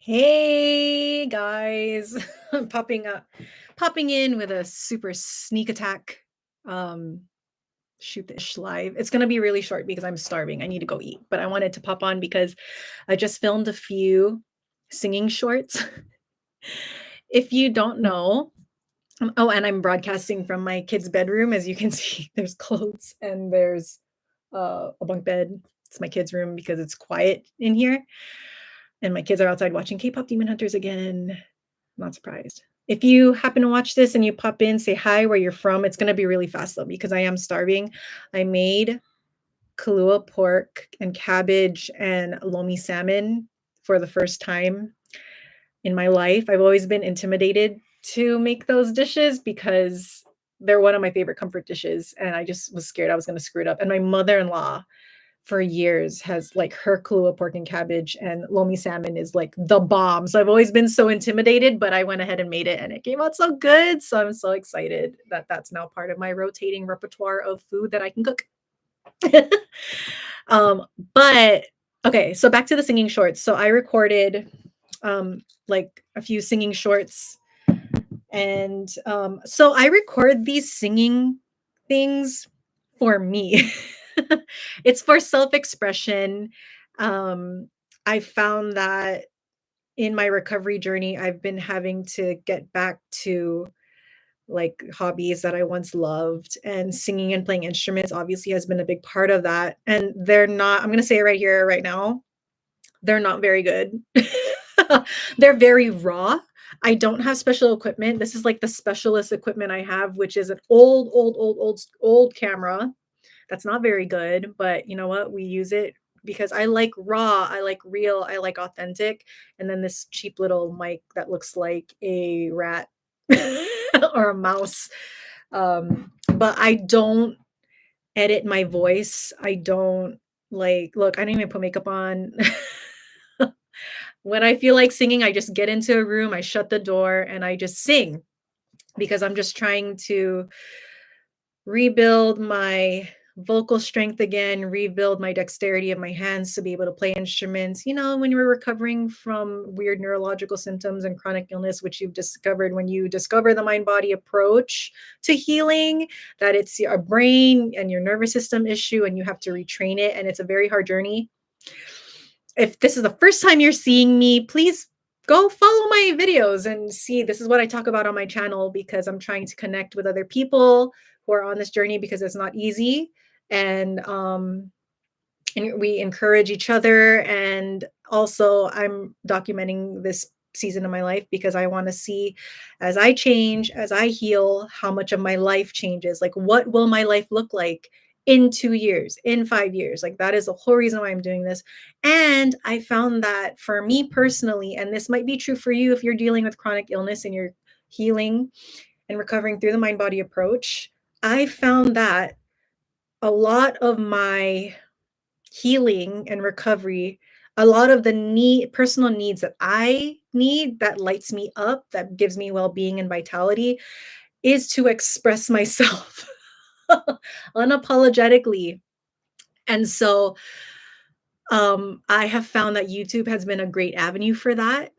Hey guys, I'm popping in with a super sneak attack. Um, shoot this live. It's gonna be really short because I'm starving. I need to go eat, but I wanted to pop on because I just filmed a few singing shorts. If you don't know, oh, and I'm broadcasting from my kid's bedroom. As you can see, there's clothes and there's a bunk bed. It's my kid's room because it's quiet in here, and my kids are outside watching K-pop Demon Hunters again. Not surprised. If you happen to watch this and you pop in, say hi, where you're from. It's gonna be really fast though, because I am starving. I made Kahlua pork and cabbage and lomi salmon for the first time in my life. I've always been intimidated to make those dishes because they're one of my favorite comfort dishes, and I just was scared I was gonna screw it up. And my mother-in-law for years has like her Kahlua pork and cabbage and lomi salmon is like the bomb. So I've always been so intimidated, but I went ahead and made it and it came out so good. So I'm so excited that that's now part of my rotating repertoire of food that I can cook. um, but okay, so back to the singing shorts. So I recorded like a few singing shorts, and so I record these singing things for me. It's for self-expression. Um, I found that in my recovery journey, I've been having to get back to like hobbies that I once loved, and singing and playing instruments obviously has been a big part of that. And they're not, I'm going to say it right here, right now, they're not very good. They're very raw. I don't have special equipment. This is like the specialist equipment I have, which is an old camera that's not very good, but you know what? We use it because I like raw, I like real, I like authentic. And then this cheap little mic that looks like a rat or a mouse. But I don't edit my voice. I don't like, look, I don't even put makeup on. When I feel like singing, I just get into a room, I shut the door, and I just sing because I'm just trying to rebuild my vocal strength again, rebuild my dexterity of my hands to be able to play instruments. You know, when you're recovering from weird neurological symptoms and chronic illness, which you've discovered when you discover the mind body approach to healing, that it's a brain and your nervous system issue and you have to retrain it. And it's a very hard journey. If this is the first time you're seeing me, please go follow my videos and see. This is what I talk about on my channel because I'm trying to connect with other people who are on this journey because it's not easy. And we encourage each other. And also, I'm documenting this season of my life because I want to see, as I change, as I heal, how much of my life changes. Like, what will my life look like in 2 years, in 5 years? Like, that is the whole reason why I'm doing this. And I found that for me personally, and this might be true for you if you're dealing with chronic illness and you're healing and recovering through the mind body approach, I found that a lot of my healing and recovery, a lot of the personal needs that I need, that lights me up, that gives me well-being and vitality, is to express myself unapologetically. And so I have found that YouTube has been a great avenue for that.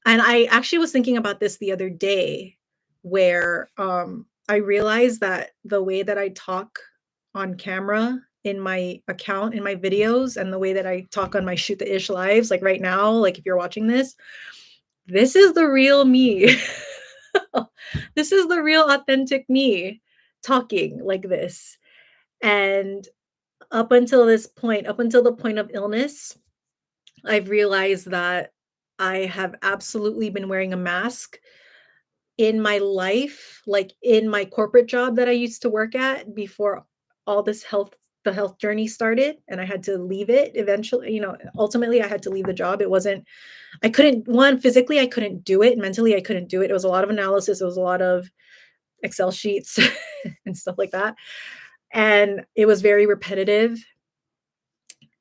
And I actually was thinking about this the other day, where I realized that the way that I talk on camera in my account, in my videos, and the way that I talk on my Shoot the Ish lives, like right now, like if you're watching this is the real me. This is the real authentic me talking like this. And up until this point, up until the point of illness, I've realized that I have absolutely been wearing a mask in my life, like in my corporate job that I used to work at before all this the health journey started, and I had to leave it eventually. Ultimately I had to leave the job. It wasn't, I couldn't, one, physically I couldn't do it, mentally I couldn't do it. It was a lot of analysis, it was a lot of Excel sheets and stuff like that. And it was very repetitive.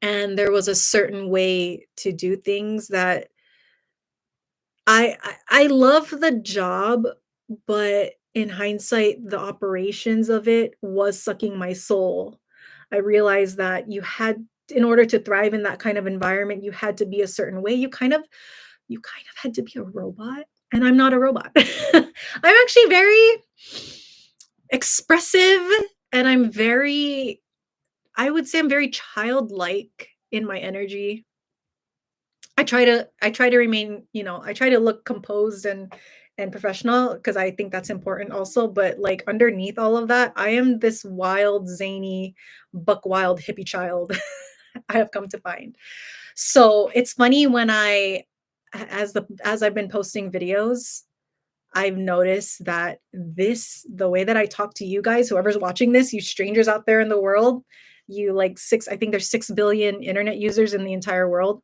And there was a certain way to do things that I love the job, but in hindsight, the operations of it was sucking my soul. I realized that in order to thrive in that kind of environment, you had to be a certain way. You kind of you kind of had to be a robot, and I'm not a robot. I'm actually very expressive, and I would say I'm very childlike in my energy. I try to remain, I try to look composed and professional because I think that's important also, but, like, underneath all of that, I am this wild, zany, buck wild hippie child, I have come to find. So, it's funny when as I've been posting videos, I've noticed that the way that I talk to you guys, whoever's watching this, you strangers out there in the world, you like I think there's 6 billion internet users in the entire world.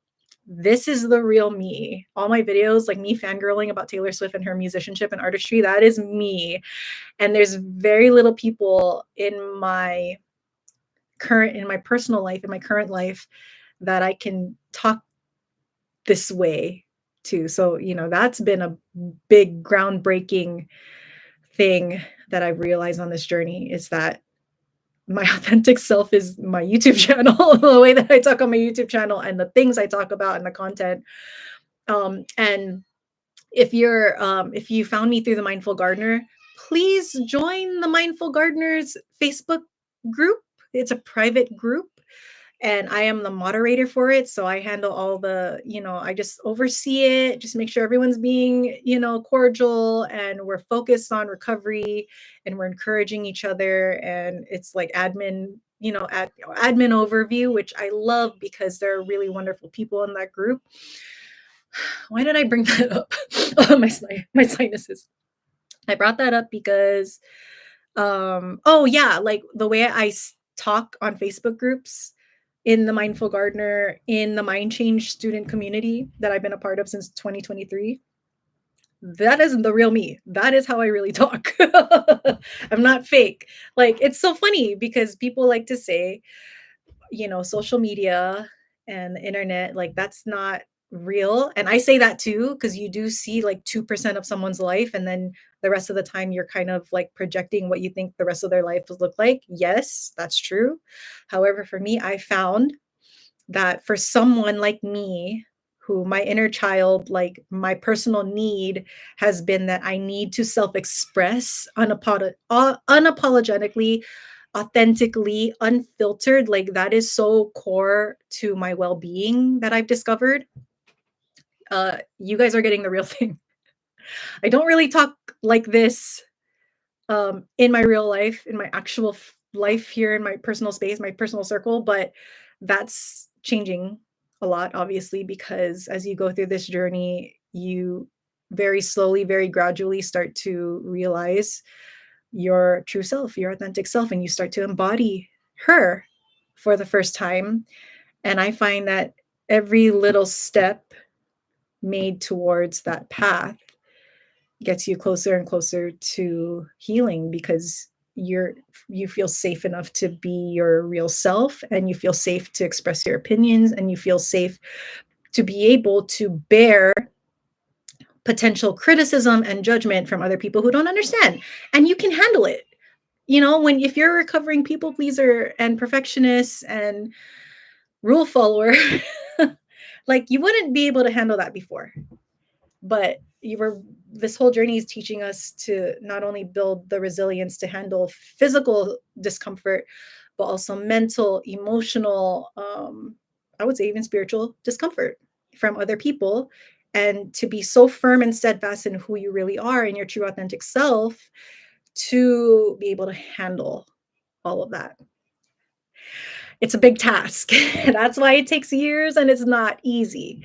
This is the real me. All my videos, like me fangirling about Taylor Swift and her musicianship and artistry, that is me. And there's very little people in my personal life, in my current life, that I can talk this way to. So, that's been a big groundbreaking thing that I've realized on this journey is that my authentic self is my YouTube channel, the way that I talk on my YouTube channel and the things I talk about and the content. And if you found me through the Mindful Gardener, please join the Mindful Gardeners Facebook group. It's a private group and I am the moderator for it. So I handle all I just oversee it, just make sure everyone's being, cordial and we're focused on recovery and we're encouraging each other. And it's like admin overview, which I love because there are really wonderful people in that group. Why did I bring that up? Oh, my sinuses. I brought that up because, oh yeah, like the way I talk on Facebook groups, in the Mindful Gardener, in the Mind Change student community that I've been a part of since 2023. That isn't the real me. That is how I really talk. I'm not fake. Like, it's so funny because people like to say, social media and the internet, like that's not real. And I say that too, because you do see like 2% of someone's life. And then the rest of the time, you're kind of like projecting what you think the rest of their life will look like. Yes, that's true. However, for me, I found that for someone like me, who my inner child, like my personal need has been that I need to self express unapologetically, authentically, unfiltered. Like that is so core to my well being that I've discovered. You guys are getting the real thing. I don't really talk like this in my real life, in my actual life here in my personal space, my personal circle, but that's changing a lot, obviously, because as you go through this journey, you very slowly, very gradually start to realize your true self, your authentic self, and you start to embody her for the first time. And I find that every little step made towards that path gets you closer and closer to healing because you feel safe enough to be your real self and you feel safe to express your opinions and you feel safe to be able to bear potential criticism and judgment from other people who don't understand, and you can handle it. If you're a recovering people pleaser and perfectionist and rule follower, like you wouldn't be able to handle that before. But this whole journey is teaching us to not only build the resilience to handle physical discomfort, but also mental, emotional, I would say even spiritual discomfort from other people, and to be so firm and steadfast in who you really are and your true authentic self to be able to handle all of that. It's a big task. That's why it takes years and it's not easy.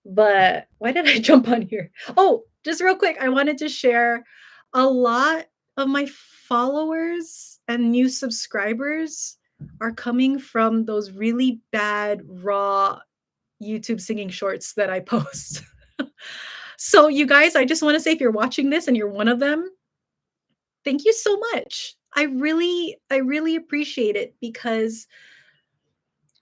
But why did I jump on here? Oh, just real quick, I wanted to share a lot of my followers and new subscribers are coming from those really bad, raw YouTube singing shorts that I post. So, you guys, I just want to say if you're watching this and you're one of them, thank you so much. I really appreciate it because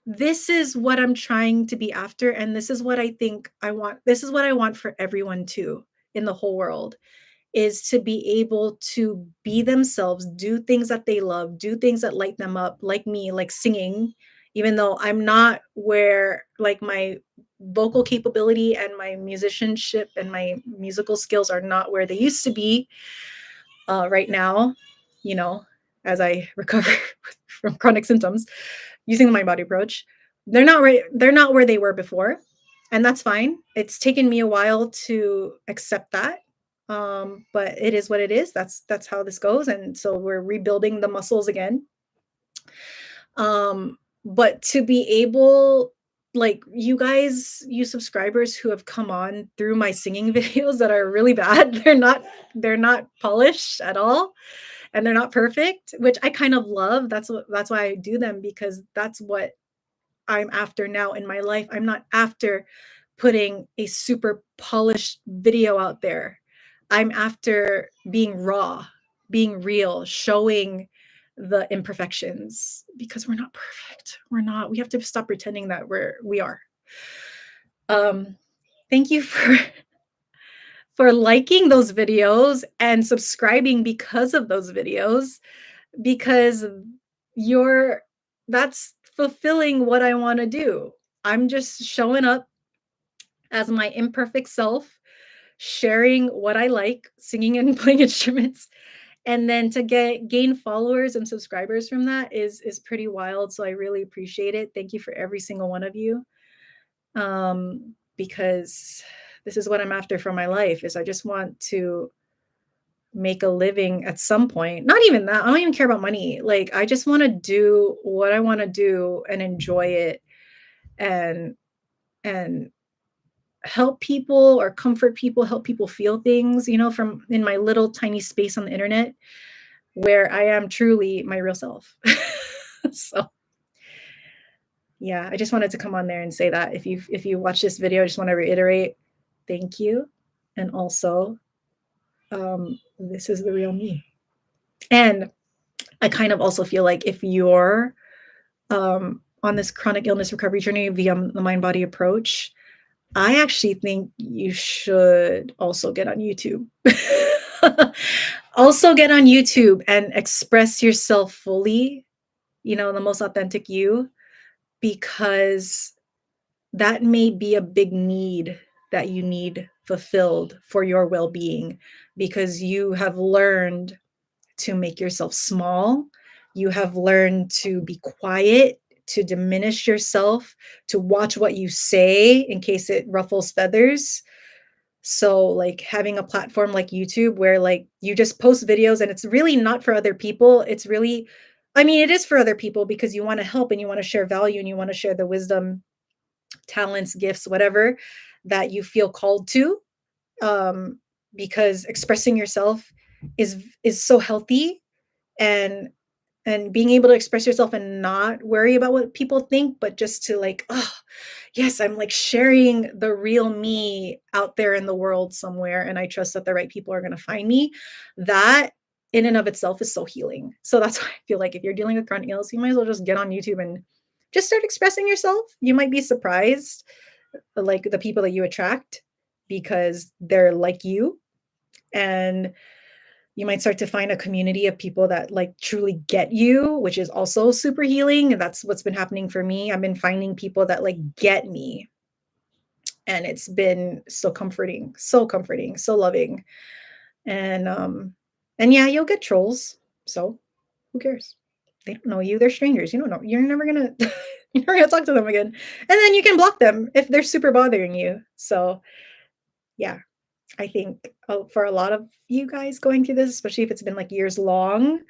this is what I'm trying to be after. And this is what I think I want. This is what I want for everyone too in the whole world, is to be able to be themselves, do things that they love, do things that light them up, like me, like singing, even though I'm not where like my vocal capability and my musicianship and my musical skills are not where they used to be right now, you know, as I recover from chronic symptoms using the mind body approach. They're not where they were before, and that's fine. It's taken me a while to accept that. But it is what it is. That's how this goes, and so we're rebuilding the muscles again. But to be able, like, you guys, you subscribers who have come on through my singing videos that are really bad, they're not polished at all, and they're not perfect, which I kind of love. That's why I do them, because that's what I'm after now in my life. I'm not after putting a super polished video out there. I'm after being raw, being real, showing the imperfections, because we're not perfect. We're not. We have to stop pretending that we are. Um thank you for liking those videos and subscribing because of those videos, because you're that's fulfilling what I want to do. I'm just showing up as my imperfect self, sharing what I like, singing and playing instruments, and then to gain followers and subscribers from that is pretty wild. So I really appreciate it. Thank you for every single one of you. Because this is what I'm after for my life, is I just want to make a living at some point. Not even that. I don't even care about money. Like, I just want to do what I want to do and enjoy it, and and help people or comfort people, help people feel things, from in my little tiny space on the internet where I am truly my real self. So, yeah, I just wanted to come on there and say that if you watch this video, I just want to reiterate, thank you. And also, this is the real me. And I kind of also feel like if you're on this chronic illness recovery journey via the mind body approach, I actually think you should also get on YouTube. Also get on YouTube and express yourself fully, the most authentic you, because that may be a big need that you need fulfilled for your well-being, because you have learned to make yourself small. You have learned to be quiet, to diminish yourself, to watch what you say in case it ruffles feathers. So, like, having a platform like YouTube where, like, you just post videos and it's really not for other people. It's really, I mean, it is for other people because you want to help and you want to share value and you want to share the wisdom, talents, gifts, whatever that you feel called to. Um, because expressing yourself is so healthy, and being able to express yourself and not worry about what people think, but just to, like, oh yes, I'm like sharing the real me out there in the world somewhere, and I trust that the right people are going to find me. That in and of itself is so healing. So that's why I feel like if you're dealing with chronic illness, you might as well just get on YouTube and just start expressing yourself. You might be surprised, like, the people that you attract, because they're like you. And you might start to find a community of people that, like, truly get you, which is also super healing. And that's what's been happening for me. I've been finding people that, like, get me. And it's been so comforting, so loving. And yeah, you'll get trolls. So who cares? They don't know you. They're strangers. You don't know. You're never gonna you're never gonna talk to them again. And then you can block them if they're super bothering you. So yeah, I think, for a lot of you guys going through this, especially if it's been, like, years long,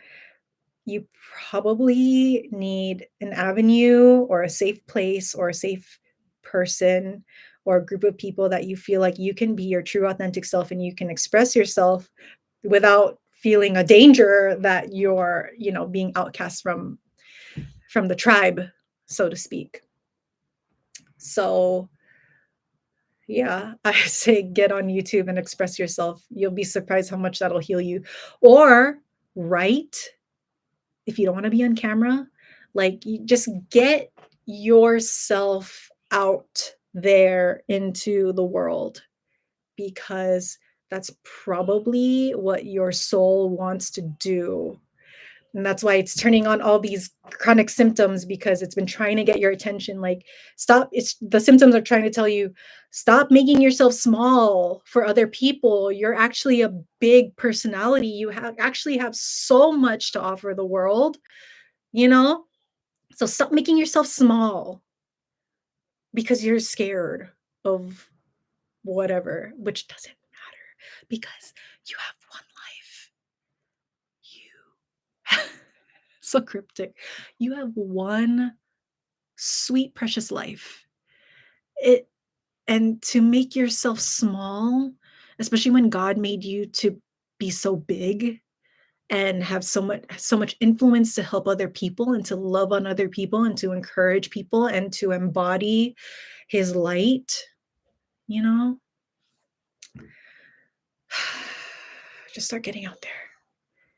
you probably need an avenue or a safe place or a safe person or a group of people that you feel like you can be your true authentic self and you can express yourself without feeling a danger that you're, being outcast from the tribe, so to speak. So yeah, I say get on YouTube and express yourself. You'll be surprised how much that'll heal you. Or write, if you don't want to be on camera, like, you just get yourself out there into the world, because that's probably what your soul wants to do. And that's why it's turning on all these chronic symptoms because it's been trying to get your attention. Like, stop. It's the symptoms are trying to tell you, stop making yourself small for other people. You're actually a big personality. You actually have so much to offer the world, you know? So stop making yourself small because you're scared of whatever, which doesn't matter because you have one life. You so cryptic. You have one sweet, precious life. It and to make yourself small, especially when God made you to be so big and have so much influence to help other people and to love on other people and to encourage people and to embody his light, you know? Just start getting out there.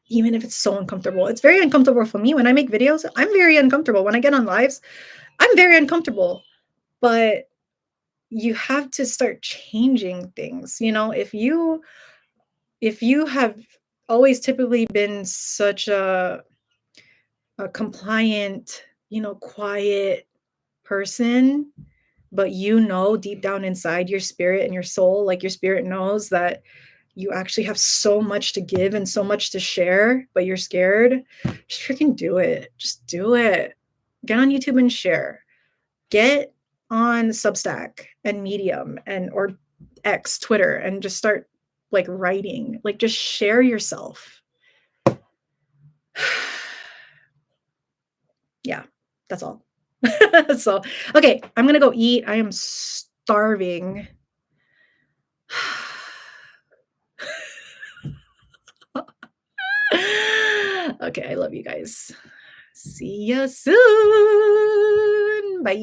Even if it's so uncomfortable. It's very uncomfortable for me when I make videos. I'm very uncomfortable when I get on lives. I'm very uncomfortable, but you have to start changing things. If you have always typically been such a compliant, quiet person, but deep down inside your spirit and your soul, like your spirit knows that you actually have so much to give and so much to share, but you're scared, just freaking do it. Just do it. Get on YouTube and share. Get on Substack and Medium and or X, Twitter, and just start like writing. Like just share yourself. Yeah, that's all. So, okay, I'm gonna go eat. I am starving. Okay, I love you guys. See ya soon. Bye.